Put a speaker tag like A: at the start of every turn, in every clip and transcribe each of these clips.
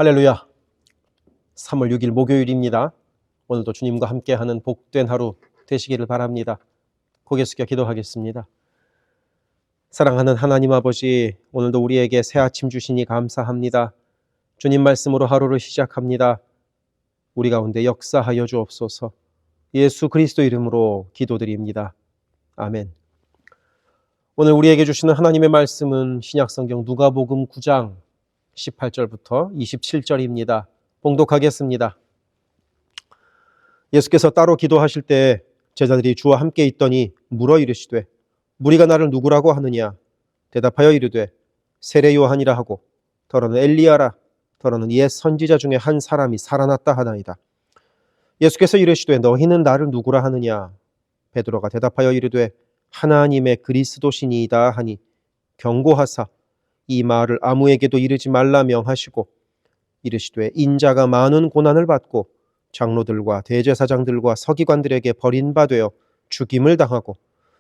A: 할렐루야. 3월 6일 목요일입니다. 오늘도 주님과 함께하는 복된 하루 되시기를 바랍니다. 고개 숙여 기도하겠습니다. 사랑하는 하나님 아버지, 오늘도 우리에게 새 아침 주시니 감사합니다. 주님 말씀으로 하루를 시작합니다. 우리 가운데 역사하여 주옵소서. 예수 그리스도 이름으로 기도드립니다. 아멘. 오늘 우리에게 주시는 하나님의 말씀은 신약성경 누가복음 9장 18절부터 27절입니다. 봉독하겠습니다. 예수께서 따로 기도하실 때 제자들이 주와 함께 있더니 물어 이르시되 무리가 나를 누구라고 하느냐? 대답하여 이르되 세례 요한이라 하고 더러는 엘리야라, 더러는 옛 선지자 중에 한 사람이 살아났다 하나이다. 예수께서 이르시되 너희는 나를 누구라 하느냐? 베드로가 대답하여 이르되 하나님의 그리스도시니이다 하니 경고하사 이 말을 아무에게도 이르지 말라 명하시고 이르시되 인자가 많은 고난을 받고 장로들과 대제사장들과 서기관들에게 버림받아 죽임을 당하고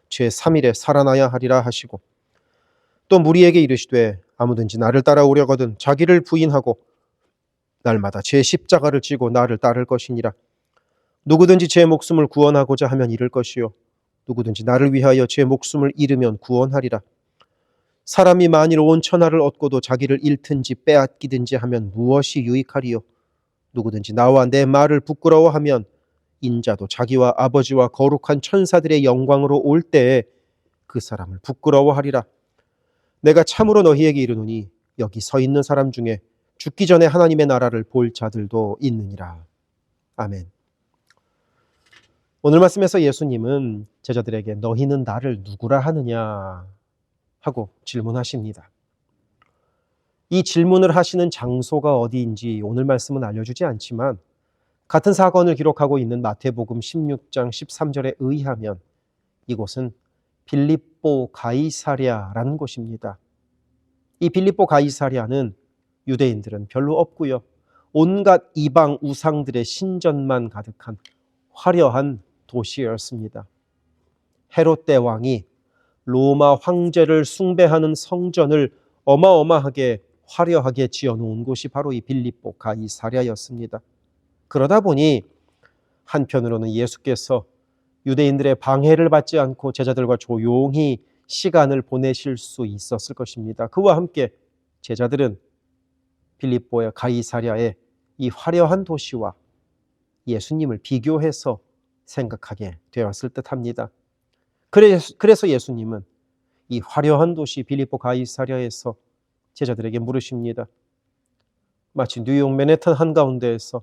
A: 제3일에 살아나야 하리라 하시고 또 무리에게 이르시되 아무든지 나를 따라오려거든 자기를 부인하고 날마다 제 십자가를 지고 나를 따를 것이니라. 누구든지 제 목숨을 구원하고자 하면 잃을 것이요 누구든지 나를 위하여 제 목숨을 잃으면 구원하리라. 사람이 만일 온 천하를 얻고도 자기를 잃든지 빼앗기든지 하면 무엇이 유익하리요? 누구든지 나와 내 말을 부끄러워하면 인자도 자기와 아버지와 거룩한 천사들의 영광으로 올 때에 그 사람을 부끄러워하리라. 내가 참으로 너희에게 이르노니 여기 서 있는 사람 중에 죽기 전에 하나님의 나라를 볼 자들도 있느니라. 아멘. 오늘 말씀에서 예수님은 제자들에게 너희는 나를 누구라 하느냐 하고 질문하십니다. 이 질문을 하시는 장소가 어디인지 오늘 말씀은 알려주지 않지만 같은 사건을 기록하고 있는 마태복음 16장 13절에 의하면 이곳은 빌립보 가이사랴라는 곳입니다. 이 빌립보 가이사랴는 유대인들은 별로 없고요. 온갖 이방 우상들의 신전만 가득한 화려한 도시였습니다. 헤롯 대왕이 로마 황제를 숭배하는 성전을 어마어마하게 화려하게 지어놓은 곳이 바로 이 빌립보 가이사랴였습니다. 그러다 보니 한편으로는 예수께서 유대인들의 방해를 받지 않고 제자들과 조용히 시간을 보내실 수 있었을 것입니다. 그와 함께 제자들은 빌립보의 가이사랴의 이 화려한 도시와 예수님을 비교해서 생각하게 되었을 듯합니다. 그래서 예수님은 이 화려한 도시 빌립보 가이사랴에서 제자들에게 물으십니다. 마치 뉴욕 맨해튼 한가운데에서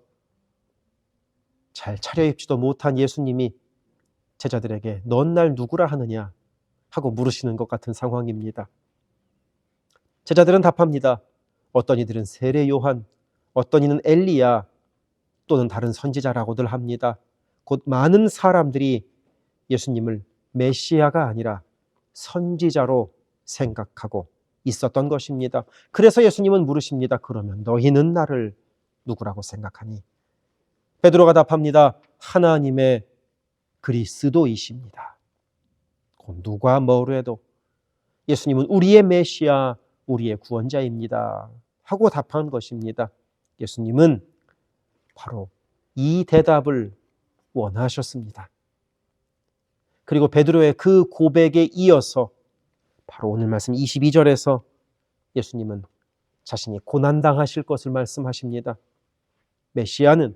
A: 잘 차려입지도 못한 예수님이 제자들에게 넌 날 누구라 하느냐 하고 물으시는 것 같은 상황입니다. 제자들은 답합니다. 어떤 이들은 세례 요한, 어떤 이는 엘리야 또는 다른 선지자라고들 합니다. 곧 많은 사람들이 예수님을 메시아가 아니라 선지자로 생각하고 있었던 것입니다. 그래서 예수님은 물으십니다. 그러면 너희는 나를 누구라고 생각하니? 베드로가 답합니다. 하나님의 그리스도이십니다. 곧 누가 뭐래도 예수님은 우리의 메시아, 우리의 구원자입니다 하고 답한 것입니다. 예수님은 바로 이 대답을 원하셨습니다. 그리고 베드로의 그 고백에 이어서 바로 오늘 말씀 22절에서 예수님은 자신이 고난당하실 것을 말씀하십니다. 메시아는,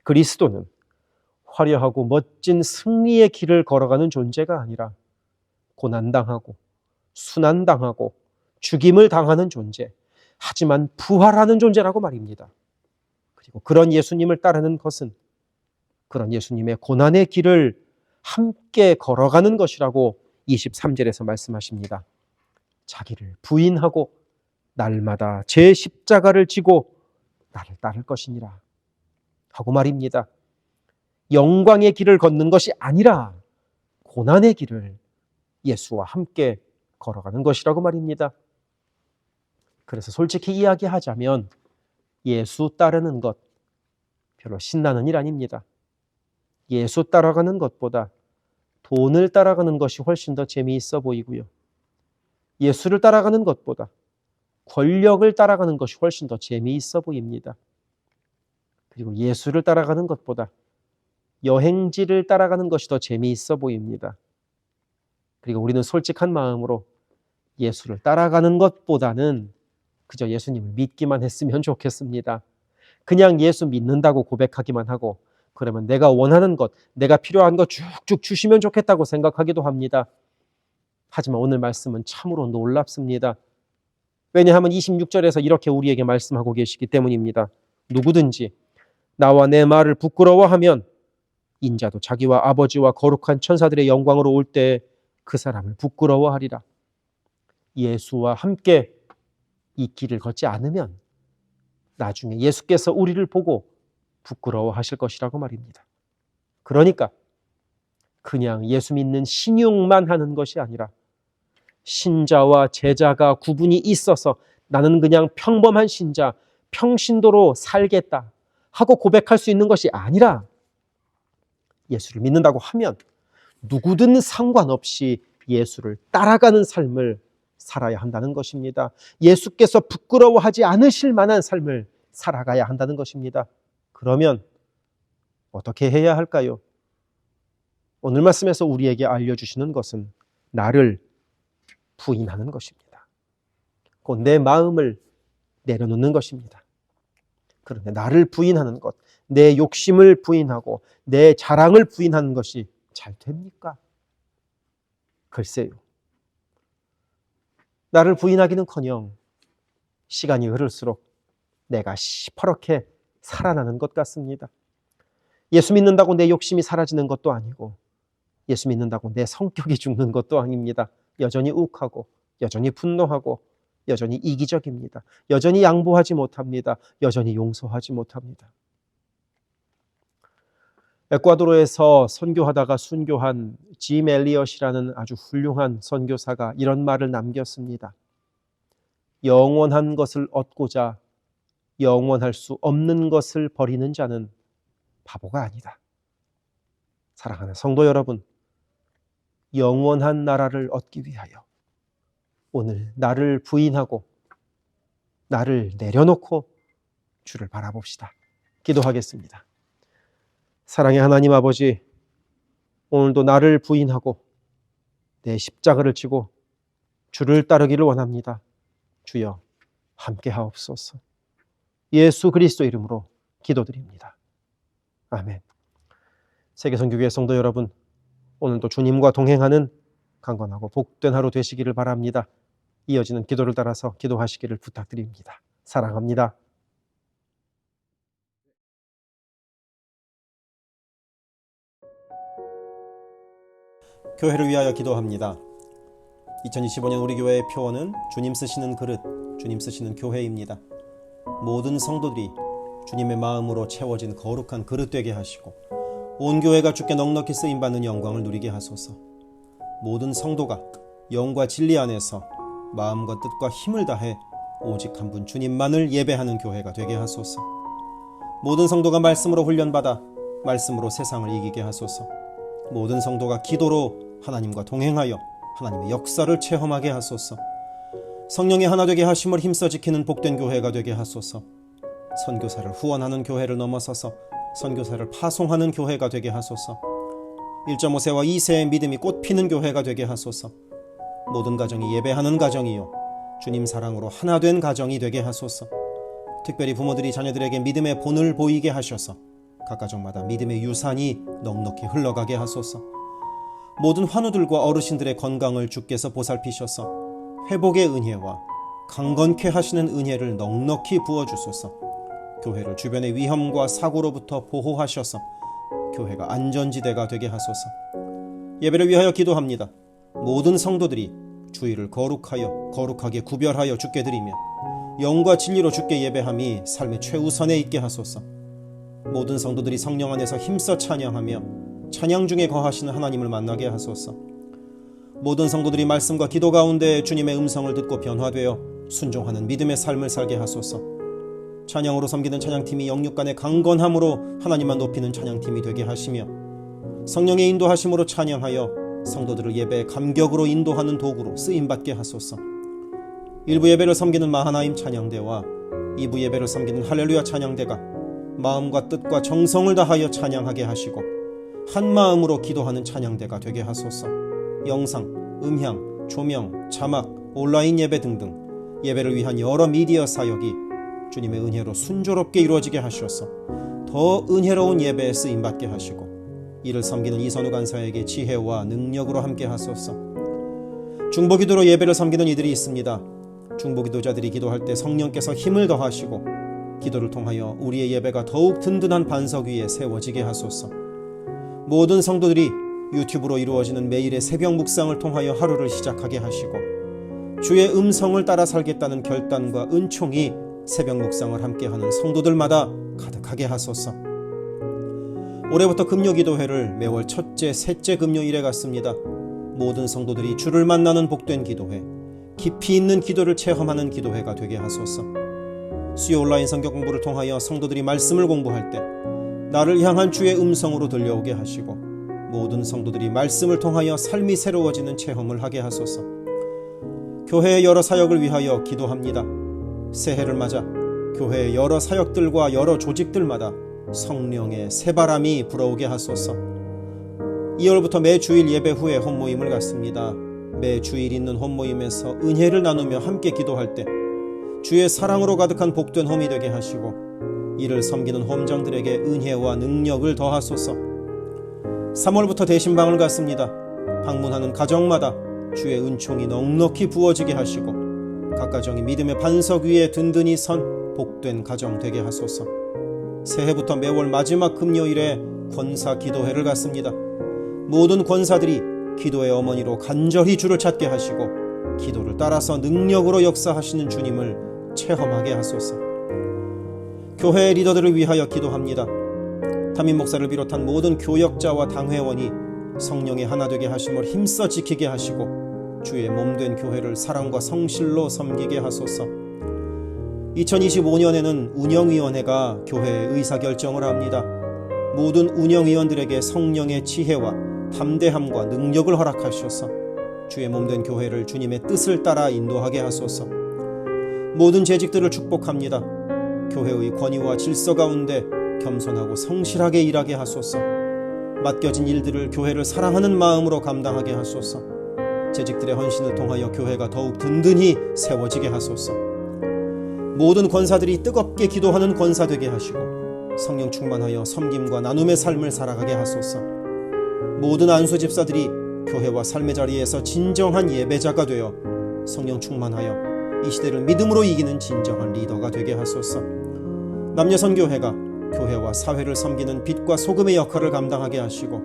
A: 그리스도는 화려하고 멋진 승리의 길을 걸어가는 존재가 아니라 고난당하고 순환당하고 죽임을 당하는 존재, 하지만 부활하는 존재라고 말입니다. 그리고 그런 예수님을 따르는 것은 그런 예수님의 고난의 길을 함께 걸어가는 것이라고 23절에서 말씀하십니다. 자기를 부인하고 날마다 제 십자가를 지고 나를 따를 것이니라 하고 말입니다. 영광의 길을 걷는 것이 아니라 고난의 길을 예수와 함께 걸어가는 것이라고 말입니다. 그래서 솔직히 이야기하자면 예수 따르는 것 별로 신나는 일 아닙니다. 예수 따라가는 것보다 돈을 따라가는 것이 훨씬 더 재미있어 보이고요. 예수를 따라가는 것보다 권력을 따라가는 것이 훨씬 더 재미있어 보입니다. 그리고 예수를 따라가는 것보다 여행지를 따라가는 것이 더 재미있어 보입니다. 그리고 우리는 솔직한 마음으로 예수를 따라가는 것보다는 그저 예수님을 믿기만 했으면 좋겠습니다. 그냥 예수 믿는다고 고백하기만 하고 그러면 내가 원하는 것, 내가 필요한 것 쭉쭉 주시면 좋겠다고 생각하기도 합니다. 하지만 오늘 말씀은 참으로 놀랍습니다. 왜냐하면 26절에서 이렇게 우리에게 말씀하고 계시기 때문입니다. 누구든지 나와 내 말을 부끄러워하면 인자도 자기와 아버지와 거룩한 천사들의 영광으로 올 때 그 사람을 부끄러워하리라. 예수와 함께 이 길을 걷지 않으면 나중에 예수께서 우리를 보고 부끄러워하실 것이라고 말입니다. 그러니까 그냥 예수 믿는 신용만 하는 것이 아니라 신자와 제자가 구분이 있어서 나는 그냥 평범한 신자, 평신도로 살겠다 하고 고백할 수 있는 것이 아니라 예수를 믿는다고 하면 누구든 상관없이 예수를 따라가는 삶을 살아야 한다는 것입니다. 예수께서 부끄러워하지 않으실 만한 삶을 살아가야 한다는 것입니다. 그러면 어떻게 해야 할까요? 오늘 말씀에서 우리에게 알려주시는 것은 나를 부인하는 것입니다. 곧 내 마음을 내려놓는 것입니다. 그런데 나를 부인하는 것, 내 욕심을 부인하고 내 자랑을 부인하는 것이 잘 됩니까? 글쎄요. 나를 부인하기는커녕 시간이 흐를수록 내가 시퍼렇게 살아나는 것 같습니다. 예수 믿는다고 내 욕심이 사라지는 것도 아니고 예수 믿는다고 내 성격이 죽는 것도 아닙니다. 여전히 욱하고 여전히 분노하고 여전히 이기적입니다. 여전히 양보하지 못합니다. 여전히 용서하지 못합니다. 에콰도르에서 선교하다가 순교한 짐 엘리엇이라는 아주 훌륭한 선교사가 이런 말을 남겼습니다. 영원한 것을 얻고자 영원할 수 없는 것을 버리는 자는 바보가 아니다. 사랑하는 성도 여러분, 영원한 나라를 얻기 위하여 오늘 나를 부인하고 나를 내려놓고 주를 바라봅시다. 기도하겠습니다. 사랑의 하나님 아버지, 오늘도 나를 부인하고 내 십자가를 지고 주를 따르기를 원합니다. 주여 함께 하옵소서. 예수 그리스도 이름으로 기도드립니다. 아멘. 세계선교회 성도 여러분, 오늘도 주님과 동행하는 강건하고 복된 하루 되시기를 바랍니다. 이어지는 기도를 따라서 기도하시기를 부탁드립니다. 사랑합니다. 교회를 위하여 기도합니다. 2025년 우리 교회의 표어는 주님 쓰시는 그릇, 주님 쓰시는 교회입니다. 모든 성도들이 주님의 마음으로 채워진 거룩한 그릇 되게 하시고 온 교회가 주께 넉넉히 쓰임받는 영광을 누리게 하소서. 모든 성도가 영과 진리 안에서 마음과 뜻과 힘을 다해 오직 한 분 주님만을 예배하는 교회가 되게 하소서. 모든 성도가 말씀으로 훈련받아 말씀으로 세상을 이기게 하소서. 모든 성도가 기도로 하나님과 동행하여 하나님의 역사를 체험하게 하소서. 성령의 하나 되게 하심을 힘써 지키는 복된 교회가 되게 하소서. 선교사를 후원하는 교회를 넘어서서 선교사를 파송하는 교회가 되게 하소서. 1.5세와 2세의 믿음이 꽃피는 교회가 되게 하소서. 모든 가정이 예배하는 가정이요 주님 사랑으로 하나 된 가정이 되게 하소서. 특별히 부모들이 자녀들에게 믿음의 본을 보이게 하셔서 각 가정마다 믿음의 유산이 넉넉히 흘러가게 하소서. 모든 환우들과 어르신들의 건강을 주께서 보살피셔서 회복의 은혜와 강건케 하시는 은혜를 넉넉히 부어주소서. 교회를 주변의 위험과 사고로부터 보호하셔서 교회가 안전지대가 되게 하소서. 예배를 위하여 기도합니다. 모든 성도들이 주의를 거룩하게 구별하여 주께 드리며 영과 진리로 주께 예배함이 삶의 최우선에 있게 하소서. 모든 성도들이 성령 안에서 힘써 찬양하며 찬양 중에 거하시는 하나님을 만나게 하소서. 모든 성도들이 말씀과 기도 가운데 주님의 음성을 듣고 변화되어 순종하는 믿음의 삶을 살게 하소서. 찬양으로 섬기는 찬양팀이 영육간의 강건함으로 하나님만 높이는 찬양팀이 되게 하시며 성령의 인도하심으로 찬양하여 성도들을 예배의 감격으로 인도하는 도구로 쓰임받게 하소서. 1부 예배를 섬기는 마하나임 찬양대와 2부 예배를 섬기는 할렐루야 찬양대가 마음과 뜻과 정성을 다하여 찬양하게 하시고 한 마음으로 기도하는 찬양대가 되게 하소서. 영상, 음향, 조명, 자막, 온라인 예배 등등 예배를 위한 여러 미디어 사역이 주님의 은혜로 순조롭게 이루어지게 하셔서 더 은혜로운 예배에 쓰임받게 하시고 이를 섬기는 이선우 간사에게 지혜와 능력으로 함께 하소서. 중보기도로 예배를 섬기는 이들이 있습니다. 중보기도자들이 기도할 때 성령께서 힘을 더하시고 기도를 통하여 우리의 예배가 더욱 든든한 반석 위에 세워지게 하소서. 모든 성도들이 유튜브로 이루어지는 매일의 새벽 묵상을 통하여 하루를 시작하게 하시고 주의 음성을 따라 살겠다는 결단과 은총이 새벽 묵상을 함께하는 성도들마다 가득하게 하소서. 올해부터 금요기도회를 매월 첫째, 셋째 금요일에 갖습니다. 모든 성도들이 주를 만나는 복된 기도회, 깊이 있는 기도를 체험하는 기도회가 되게 하소서. 수요 온라인 성경 공부를 통하여 성도들이 말씀을 공부할 때 나를 향한 주의 음성으로 들려오게 하시고 모든 성도들이 말씀을 통하여 삶이 새로워지는 체험을 하게 하소서. 교회의 여러 사역을 위하여 기도합니다. 새해를 맞아 교회의 여러 사역들과 여러 조직들마다 성령의 새바람이 불어오게 하소서. 2월부터 매 주일 예배 후에 홈모임을 갖습니다. 매 주일 있는 홈모임에서 은혜를 나누며 함께 기도할 때 주의 사랑으로 가득한 복된 홈이 되게 하시고 이를 섬기는 홈장들에게 은혜와 능력을 더하소서. 3월부터 대신방을 갖습니다. 방문하는 가정마다 주의 은총이 넉넉히 부어지게 하시고 각 가정이 믿음의 반석 위에 든든히 선 복된 가정 되게 하소서. 새해부터 매월 마지막 금요일에 권사 기도회를 갖습니다. 모든 권사들이 기도의 어머니로 간절히 주를 찾게 하시고 기도를 따라서 능력으로 역사하시는 주님을 체험하게 하소서. 교회의 리더들을 위하여 기도합니다. 담임 목사를 비롯한 모든 교역자와 당회원이 성령의 하나 되게 하심을 힘써 지키게 하시고 주의 몸된 교회를 사랑과 성실로 섬기게 하소서. 2025년에는 운영위원회가 교회의 의사결정을 합니다. 모든 운영위원들에게 성령의 지혜와 담대함과 능력을 허락하셔서 주의 몸된 교회를 주님의 뜻을 따라 인도하게 하소서. 모든 재직들을 축복합니다. 교회의 권위와 질서 가운데 겸손하고 성실하게 일하게 하소서. 맡겨진 일들을 교회를 사랑하는 마음으로 감당하게 하소서. 재직들의 헌신을 통하여 교회가 더욱 든든히 세워지게 하소서. 모든 권사들이 뜨겁게 기도하는 권사 되게 하시고 성령 충만하여 섬김과 나눔의 삶을 살아가게 하소서. 모든 안수 집사들이 교회와 삶의 자리에서 진정한 예배자가 되어 성령 충만하여 이 시대를 믿음으로 이기는 진정한 리더가 되게 하소서. 남녀선교회가 교회와 사회를 섬기는 빛과 소금의 역할을 감당하게 하시고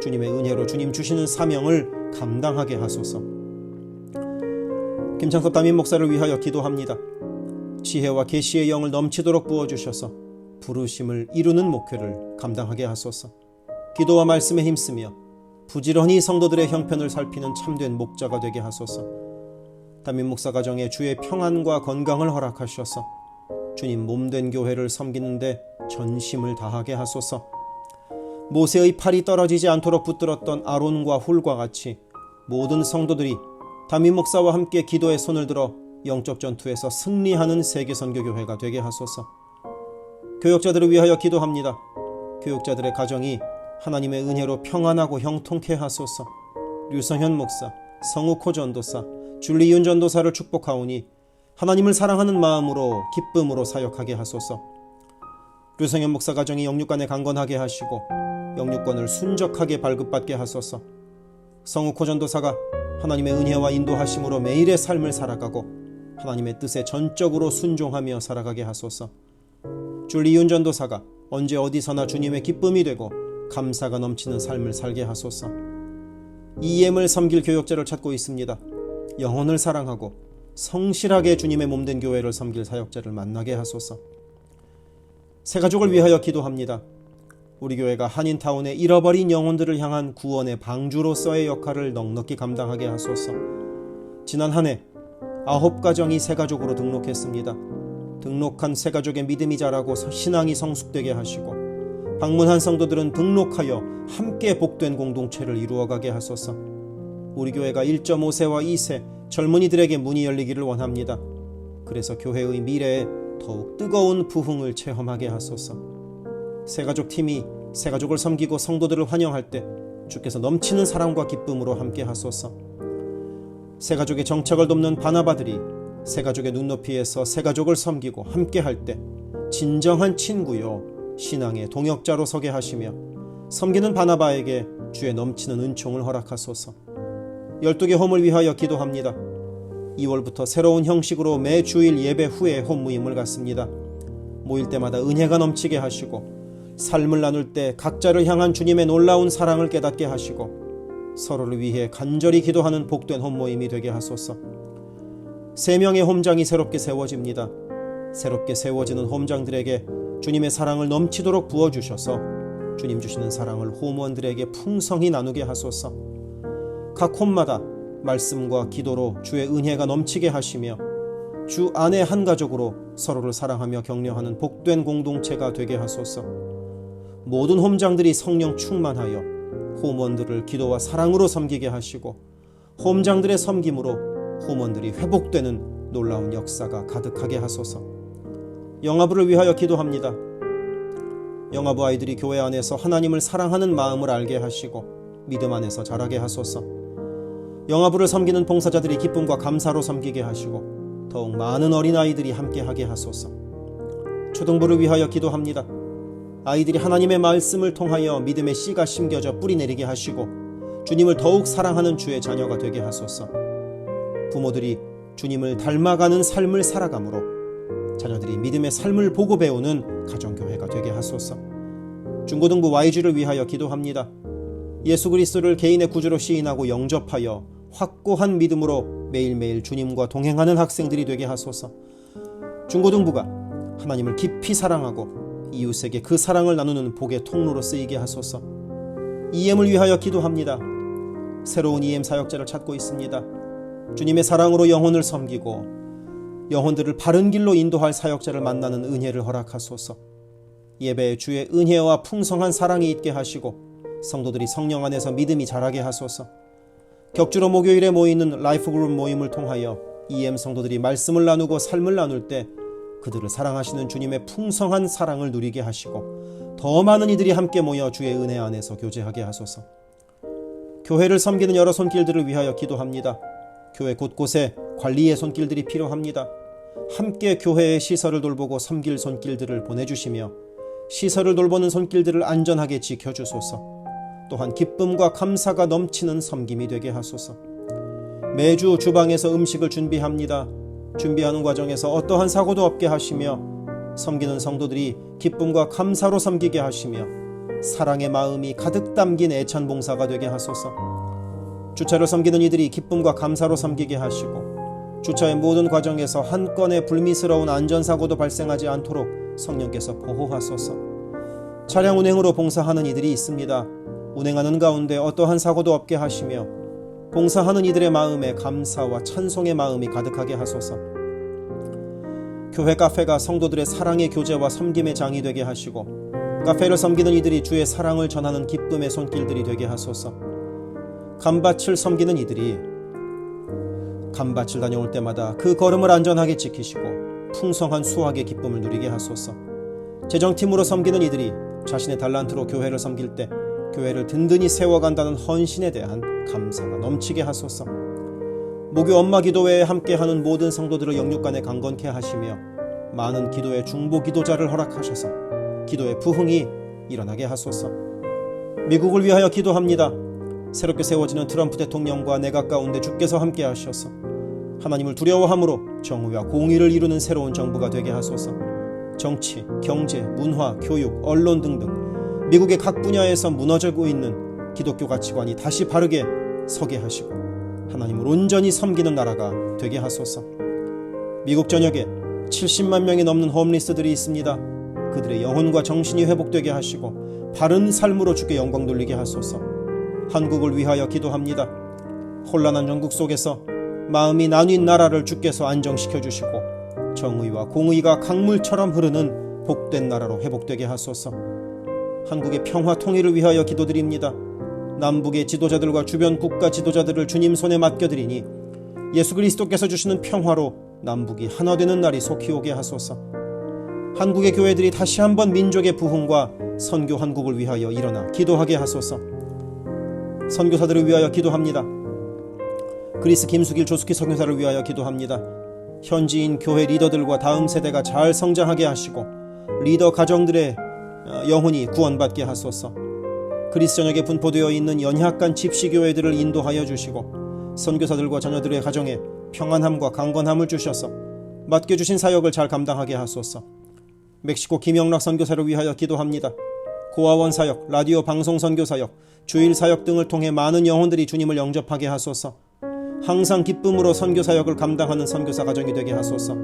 A: 주님의 은혜로 주님 주시는 사명을 감당하게 하소서. 김창섭 담임 목사를 위하여 기도합니다. 지혜와 계시의 영을 넘치도록 부어주셔서 부르심을 이루는 목회를 감당하게 하소서. 기도와 말씀에 힘쓰며 부지런히 성도들의 형편을 살피는 참된 목자가 되게 하소서. 담임 목사 가정에 주의 평안과 건강을 허락하셔서 주님 몸된 교회를 섬기는데 전심을 다하게 하소서. 모세의 팔이 떨어지지 않도록 붙들었던 아론과 훌과 같이 모든 성도들이 담임 목사와 함께 기도의 손을 들어 영적 전투에서 승리하는 세계선교교회가 되게 하소서. 교역자들을 위하여 기도합니다. 교역자들의 가정이 하나님의 은혜로 평안하고 형통케 하소서. 류성현 목사, 성욱호 전도사, 줄리윤 전도사를 축복하오니 하나님을 사랑하는 마음으로 기쁨으로 사역하게 하소서. 류성현 목사 가정이 영육간에 강건하게 하시고 영육권을 순적하게 발급받게 하소서. 성욱호 전도사가 하나님의 은혜와 인도하심으로 매일의 삶을 살아가고 하나님의 뜻에 전적으로 순종하며 살아가게 하소서. 줄리윤 전도사가 언제 어디서나 주님의 기쁨이 되고 감사가 넘치는 삶을 살게 하소서. EM을 섬길 교역자를 찾고 있습니다. 영혼을 사랑하고 성실하게 주님의 몸된 교회를 섬길 사역자를 만나게 하소서. 새가족을 위하여 기도합니다. 우리 교회가 한인타운의 잃어버린 영혼들을 향한 구원의 방주로서의 역할을 넉넉히 감당하게 하소서. 지난 한 해 9가정이 새가족으로 등록했습니다. 등록한 새가족의 믿음이 자라고 신앙이 성숙되게 하시고 방문한 성도들은 등록하여 함께 복된 공동체를 이루어가게 하소서. 우리 교회가 1.5세와 2세 젊은이들에게 문이 열리기를 원합니다. 그래서 교회의 미래에 더욱 뜨거운 부흥을 체험하게 하소서. 새가족 팀이 새가족을 섬기고 성도들을 환영할 때 주께서 넘치는 사랑과 기쁨으로 함께 하소서. 새가족의 정착을 돕는 바나바들이 새가족의 눈높이에서 새가족을 섬기고 함께 할 때 진정한 친구요 신앙의 동역자로 서게 하시며 섬기는 바나바에게 주의 넘치는 은총을 허락하소서. 12개 홈을 위하여 기도합니다. 2월부터 새로운 형식으로 매 주일 예배 후에 홈 모임을 갖습니다. 모일 때마다 은혜가 넘치게 하시고 삶을 나눌 때 각자를 향한 주님의 놀라운 사랑을 깨닫게 하시고 서로를 위해 간절히 기도하는 복된 홈 모임이 되게 하소서. 3명의 홈장이 새롭게 세워집니다. 새롭게 세워지는 홈장들에게 주님의 사랑을 넘치도록 부어주셔서 주님 주시는 사랑을 홈원들에게 풍성히 나누게 하소서. 각 홈마다 말씀과 기도로 주의 은혜가 넘치게 하시며 주 안에 한 가족으로 서로를 사랑하며 격려하는 복된 공동체가 되게 하소서. 모든 홈장들이 성령 충만하여 홈원들을 기도와 사랑으로 섬기게 하시고 홈장들의 섬김으로 홈원들이 회복되는 놀라운 역사가 가득하게 하소서. 영아부를 위하여 기도합니다. 영아부 아이들이 교회 안에서 하나님을 사랑하는 마음을 알게 하시고 믿음 안에서 자라게 하소서. 영아부를 섬기는 봉사자들이 기쁨과 감사로 섬기게 하시고 더욱 많은 어린아이들이 함께하게 하소서. 초등부를 위하여 기도합니다. 아이들이 하나님의 말씀을 통하여 믿음의 씨가 심겨져 뿌리 내리게 하시고 주님을 더욱 사랑하는 주의 자녀가 되게 하소서. 부모들이 주님을 닮아가는 삶을 살아가므로 자녀들이 믿음의 삶을 보고 배우는 가정교회가 되게 하소서. 중고등부 YG를 위하여 기도합니다. 예수 그리스도를 개인의 구주로 시인하고 영접하여 확고한 믿음으로 매일매일 주님과 동행하는 학생들이 되게 하소서. 중고등부가 하나님을 깊이 사랑하고 이웃에게 그 사랑을 나누는 복의 통로로 쓰이게 하소서. EM을 위하여 기도합니다. 새로운 EM 사역자를 찾고 있습니다. 주님의 사랑으로 영혼을 섬기고 영혼들을 바른 길로 인도할 사역자를 만나는 은혜를 허락하소서. 예배에 주의 은혜와 풍성한 사랑이 있게 하시고 성도들이 성령 안에서 믿음이 자라게 하소서. 격주로 목요일에 모이는 라이프그룹 모임을 통하여 EM 성도들이 말씀을 나누고 삶을 나눌 때 그들을 사랑하시는 주님의 풍성한 사랑을 누리게 하시고 더 많은 이들이 함께 모여 주의 은혜 안에서 교제하게 하소서. 교회를 섬기는 여러 손길들을 위하여 기도합니다. 교회 곳곳에 관리의 손길들이 필요합니다. 함께 교회의 시설을 돌보고 섬길 손길들을 보내주시며 시설을 돌보는 손길들을 안전하게 지켜주소서. 또한 기쁨과 감사가 넘치는 섬김이 되게 하소서. 매주 주방에서 음식을 준비합니다. 준비하는 과정에서 어떠한 사고도 없게 하시며 섬기는 성도들이 기쁨과 감사로 섬기게 하시며 사랑의 마음이 가득 담긴 애찬 봉사가 되게 하소서. 주차를 섬기는 이들이 기쁨과 감사로 섬기게 하시고 주차의 모든 과정에서 한 건의 불미스러운 안전사고도 발생하지 않도록 성령께서 보호하소서. 차량 운행으로 봉사하는 이들이 있습니다. 운행하는 가운데 어떠한 사고도 없게 하시며 봉사하는 이들의 마음에 감사와 찬송의 마음이 가득하게 하소서. 교회 카페가 성도들의 사랑의 교제와 섬김의 장이 되게 하시고 카페를 섬기는 이들이 주의 사랑을 전하는 기쁨의 손길들이 되게 하소서. 감밭을 섬기는 이들이 감밭을 다녀올 때마다 그 걸음을 안전하게 지키시고 풍성한 수확의 기쁨을 누리게 하소서. 재정팀으로 섬기는 이들이 자신의 달란트로 교회를 섬길 때 교회를 든든히 세워간다는 헌신에 대한 감사가 넘치게 하소서. 목요 엄마 기도회에 함께하는 모든 성도들을 영육간에 강건케 하시며 많은 기도의 중보 기도자를 허락하셔서 기도의 부흥이 일어나게 하소서. 미국을 위하여 기도합니다. 새롭게 세워지는 트럼프 대통령과 내각 가운데 주께서 함께 하셔서 하나님을 두려워함으로 정의와 공의를 이루는 새로운 정부가 되게 하소서. 정치, 경제, 문화, 교육, 언론 등등 미국의 각 분야에서 무너지고 있는 기독교 가치관이 다시 바르게 서게 하시고 하나님을 온전히 섬기는 나라가 되게 하소서. 미국 전역에 70만 명이 넘는 홈리스들이 있습니다. 그들의 영혼과 정신이 회복되게 하시고 바른 삶으로 주께 영광 돌리게 하소서. 한국을 위하여 기도합니다. 혼란한 전국 속에서 마음이 나뉜 나라를 주께서 안정시켜 주시고 정의와 공의가 강물처럼 흐르는 복된 나라로 회복되게 하소서. 한국의 평화 통일을 위하여 기도드립니다. 남북의 지도자들과 주변 국가 지도자들을 주님 손에 맡겨드리니 예수 그리스도께서 주시는 평화로 남북이 하나 되는 날이 속히 오게 하소서. 한국의 교회들이 다시 한번 민족의 부흥과 선교 한국을 위하여 일어나 기도하게 하소서. 선교사들을 위하여 기도합니다. 그리스 김수길 조숙희 선교사를 위하여 기도합니다. 현지인 교회 리더들과 다음 세대가 잘 성장하게 하시고 리더 가정들의 영혼이 구원받게 하소서. 그리스 전역에 분포되어 있는 연약한 집시교회들을 인도하여 주시고 선교사들과 자녀들의 가정에 평안함과 강건함을 주셔서 맡겨주신 사역을 잘 감당하게 하소서. 멕시코 김영락 선교사를 위하여 기도합니다. 고아원 사역, 라디오 방송 선교 사역, 주일 사역 등을 통해 많은 영혼들이 주님을 영접하게 하소서. 항상 기쁨으로 선교 사역을 감당하는 선교사 가정이 되게 하소서.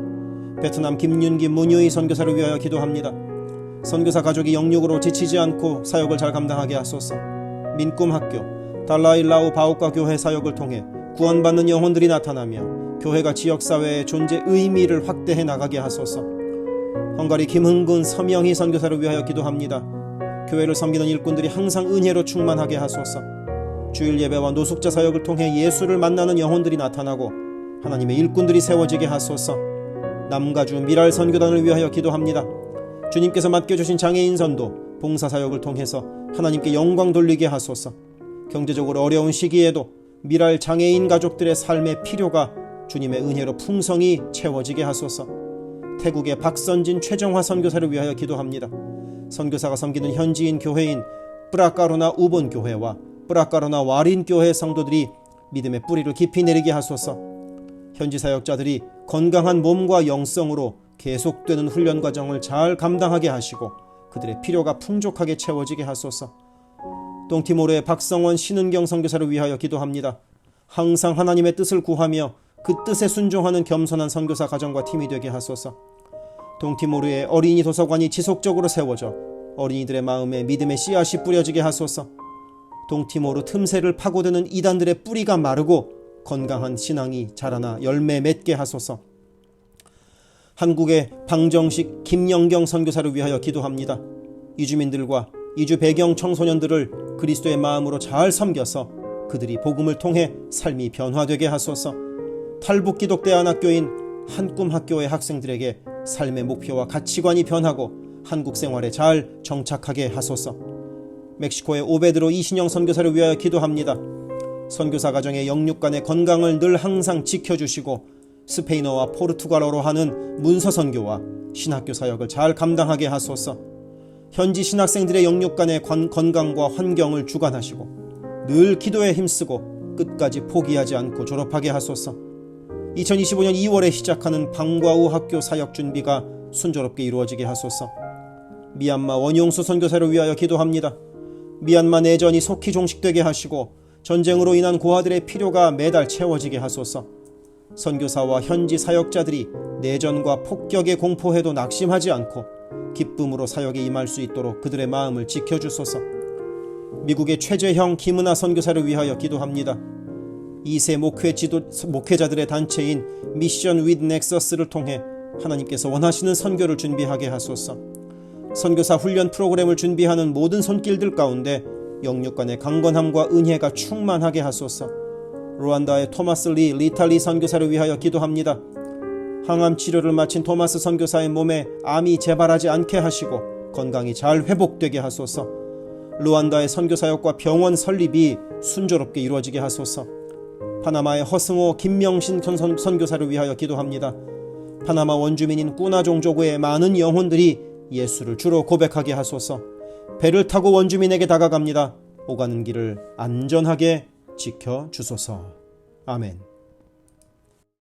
A: 베트남 김윤기 문유희 선교사를 위하여 기도합니다. 선교사 가족이 영육으로 지치지 않고 사역을 잘 감당하게 하소서. 민꿈학교, 달라일라오 바오카 교회 사역을 통해 구원받는 영혼들이 나타나며 교회가 지역사회의 존재 의미를 확대해 나가게 하소서. 헝가리 김흥근 서명희 선교사를 위하여 기도합니다. 교회를 섬기는 일꾼들이 항상 은혜로 충만하게 하소서. 주일 예배와 노숙자 사역을 통해 예수를 만나는 영혼들이 나타나고 하나님의 일꾼들이 세워지게 하소서. 남가주 미랄 선교단을 위하여 기도합니다. 주님께서 맡겨주신 장애인 선도, 봉사사역을 통해서 하나님께 영광 돌리게 하소서. 경제적으로 어려운 시기에도 미랄 장애인 가족들의 삶의 필요가 주님의 은혜로 풍성히 채워지게 하소서. 태국의 박선진 최정화 선교사를 위하여 기도합니다. 선교사가 섬기는 현지인 교회인 뿌라카로나 우본 교회와 뿌라카로나 와린 교회 성도들이 믿음의 뿌리를 깊이 내리게 하소서. 현지 사역자들이 건강한 몸과 영성으로 계속되는 훈련 과정을 잘 감당하게 하시고 그들의 필요가 풍족하게 채워지게 하소서. 동티모르의 박성원 신은경 선교사를 위하여 기도합니다. 항상 하나님의 뜻을 구하며 그 뜻에 순종하는 겸손한 선교사 가정과 팀이 되게 하소서. 동티모르의 어린이 도서관이 지속적으로 세워져 어린이들의 마음에 믿음의 씨앗이 뿌려지게 하소서. 동티모르 틈새를 파고드는 이단들의 뿌리가 마르고 건강한 신앙이 자라나 열매 맺게 하소서. 한국의 방정식 김영경 선교사를 위하여 기도합니다. 이주민들과 이주 배경 청소년들을 그리스도의 마음으로 잘 섬겨서 그들이 복음을 통해 삶이 변화되게 하소서. 탈북기독대안학교인 한꿈학교의 학생들에게 삶의 목표와 가치관이 변하고 한국 생활에 잘 정착하게 하소서. 멕시코의 오베드로 이신영 선교사를 위하여 기도합니다. 선교사 가정의 영육 간의 건강을 늘 항상 지켜주시고 스페인어와 포르투갈어로 하는 문서 선교와 신학교 사역을 잘 감당하게 하소서. 현지 신학생들의 영육 간의 건강과 환경을 주관하시고 늘 기도에 힘쓰고 끝까지 포기하지 않고 졸업하게 하소서. 2025년 2월에 시작하는 방과후 학교 사역 준비가 순조롭게 이루어지게 하소서. 미얀마 원용수 선교사를 위하여 기도합니다. 미얀마 내전이 속히 종식되게 하시고 전쟁으로 인한 고아들의 필요가 매달 채워지게 하소서. 선교사와 현지 사역자들이 내전과 폭격의 공포에도 낙심하지 않고 기쁨으로 사역에 임할 수 있도록 그들의 마음을 지켜주소서. 미국의 최재형 김은하 선교사를 위하여 기도합니다. 2세 목회자들의 단체인 미션 윗 넥서스를 통해 하나님께서 원하시는 선교를 준비하게 하소서. 선교사 훈련 프로그램을 준비하는 모든 손길들 가운데 영육 간의 강건함과 은혜가 충만하게 하소서. 루안다의 토마스 리탈리 선교사를 위하여 기도합니다. 항암 치료를 마친 토마스 선교사의 몸에 암이 재발하지 않게 하시고 건강이 잘 회복되게 하소서. 루안다의 선교사역과 병원 설립이 순조롭게 이루어지게 하소서. 파나마의 허승호 김명신 선교사를 위하여 기도합니다. 파나마 원주민인 꾸나 종족의 많은 영혼들이 예수를 주로 고백하게 하소서. 배를 타고 원주민에게 다가갑니다. 오가는 길을 안전하게 지켜주소서. 아멘.